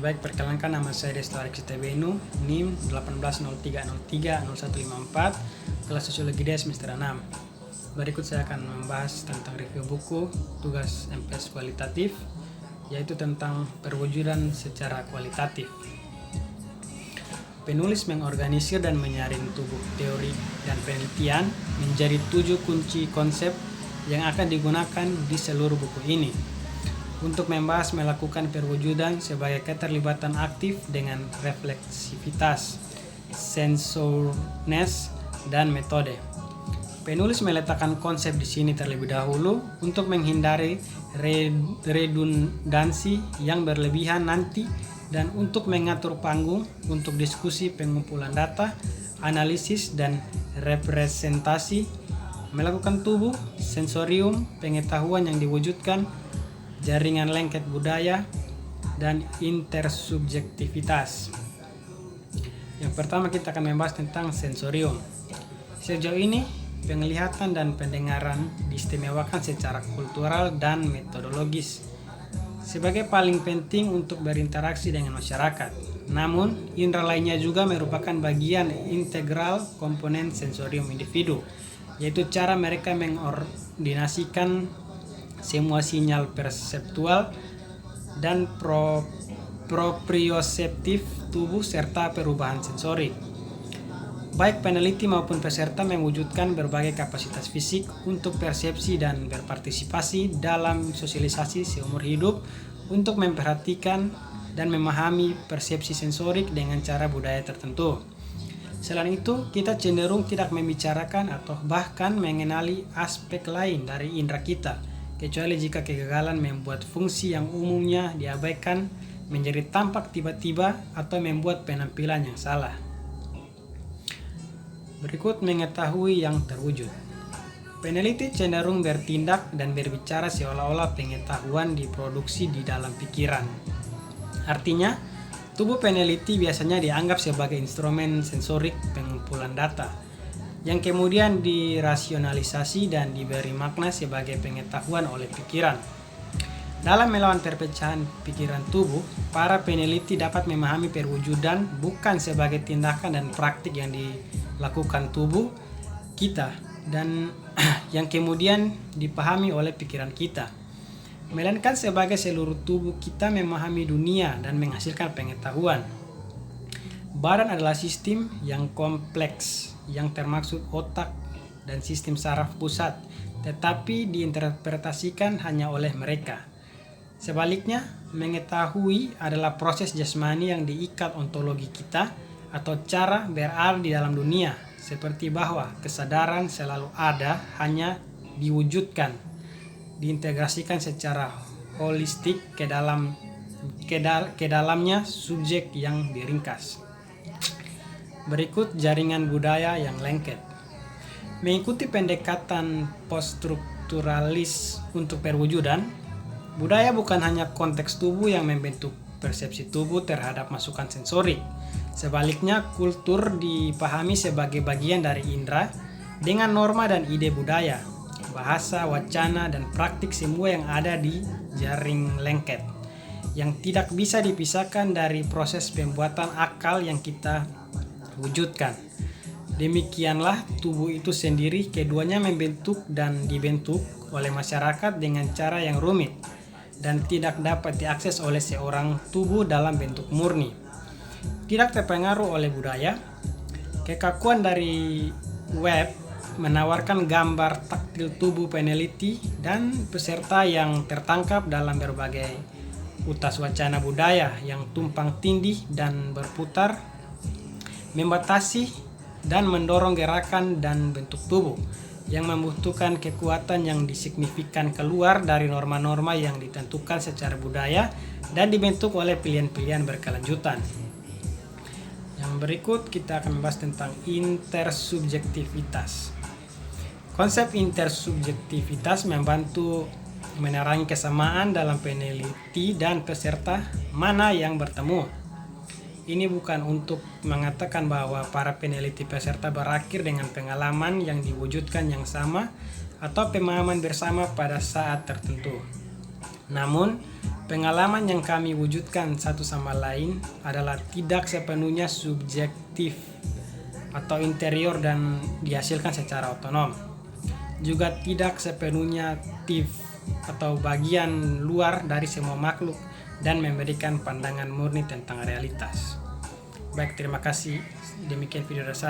Baik, perkenalkan nama saya Desto Alexis Tebenu, NIM 1803030154, kelas Sosiologi D semester 6. Berikut saya akan membahas tentang review buku tugas MPS kualitatif, yaitu tentang perwujudan secara kualitatif. Penulis mengorganisir dan menyaring tubuh teori dan penelitian menjadi 7 kunci konsep yang akan digunakan di seluruh buku ini untuk membahas melakukan perwujudan sebagai keterlibatan aktif dengan refleksivitas, sensorness, dan metode. Penulis meletakkan konsep di sini terlebih dahulu untuk menghindari redundansi yang berlebihan nanti dan untuk mengatur panggung untuk diskusi pengumpulan data, analisis, dan representasi, melakukan tubuh, sensorium, pengetahuan yang diwujudkan, jaringan lengket budaya, dan intersubjektivitas. Yang pertama kita akan membahas tentang sensorium. Sejauh ini, penglihatan dan pendengaran diistimewakan secara kultural dan metodologis sebagai paling penting untuk berinteraksi dengan masyarakat. Namun, indera lainnya juga merupakan bagian integral komponen sensorium individu, yaitu cara mereka mengordinasikan semua sinyal perseptual dan proprioseptif tubuh serta perubahan sensorik. Baik peneliti maupun peserta mewujudkan berbagai kapasitas fisik untuk persepsi dan berpartisipasi dalam sosialisasi seumur hidup untuk memperhatikan dan memahami persepsi sensorik dengan cara budaya tertentu. Selain itu, kita cenderung tidak membicarakan atau bahkan mengenali aspek lain dari indera kita, kecuali jika kegagalan membuat fungsi yang umumnya diabaikan menjadi tampak tiba-tiba atau membuat penampilan yang salah. Berikut mengetahui yang terwujud. Peneliti cenderung bertindak dan berbicara seolah-olah pengetahuan diproduksi di dalam pikiran. Artinya, tubuh peneliti biasanya dianggap sebagai instrumen sensorik pengumpulan data, yang kemudian dirasionalisasi dan diberi makna sebagai pengetahuan oleh pikiran. Dalam melawan perpecahan pikiran tubuh, para peneliti dapat memahami perwujudan bukan sebagai tindakan dan praktik yang dilakukan tubuh kita dan yang kemudian dipahami oleh pikiran kita, melainkan sebagai seluruh tubuh kita memahami dunia dan menghasilkan pengetahuan. Badan adalah sistem yang kompleks yang termaksud otak dan sistem saraf pusat, tetapi diinterpretasikan hanya oleh mereka. Sebaliknya, mengetahui adalah proses jasmani yang diikat ontologi kita atau cara berada di dalam dunia, seperti bahwa kesadaran selalu ada, hanya diwujudkan, diintegrasikan secara holistik ke dalamnya subjek yang diringkas. Berikut jaringan budaya yang lengket. Mengikuti pendekatan poststrukturalis untuk perwujudan, budaya bukan hanya konteks tubuh yang membentuk persepsi tubuh terhadap masukan sensorik. Sebaliknya, kultur dipahami sebagai bagian dari indera dengan norma dan ide budaya, bahasa, wacana, dan praktik semua yang ada di jaring lengket, yang tidak bisa dipisahkan dari proses pembuatan akal yang kita wujudkan. Demikianlah tubuh itu sendiri, keduanya membentuk dan dibentuk oleh masyarakat dengan cara yang rumit dan tidak dapat diakses oleh seorang tubuh dalam bentuk murni. Tidak terpengaruh oleh budaya, kekakuan dari web menawarkan gambar taktil tubuh peneliti dan peserta yang tertangkap dalam berbagai utas wacana budaya yang tumpang tindih dan berputar, membatasi dan mendorong gerakan dan bentuk tubuh yang membutuhkan kekuatan yang disignifikan keluar dari norma-norma yang ditentukan secara budaya dan dibentuk oleh pilihan-pilihan berkelanjutan. Yang berikut kita akan membahas tentang intersubjektivitas. Konsep intersubjektivitas membantu menerangi kesamaan dalam peneliti dan peserta mana yang bertemu. Ini bukan untuk mengatakan bahwa para peneliti peserta berakhir dengan pengalaman yang diwujudkan yang sama atau pemahaman bersama pada saat tertentu. Namun, pengalaman yang kami wujudkan satu sama lain adalah tidak sepenuhnya subjektif atau interior dan dihasilkan secara otonom. Juga tidak sepenuhnya aktif atau bagian luar dari semua makhluk dan memberikan pandangan murni tentang realitas. Baik, terima kasih. Demikian video dari saya.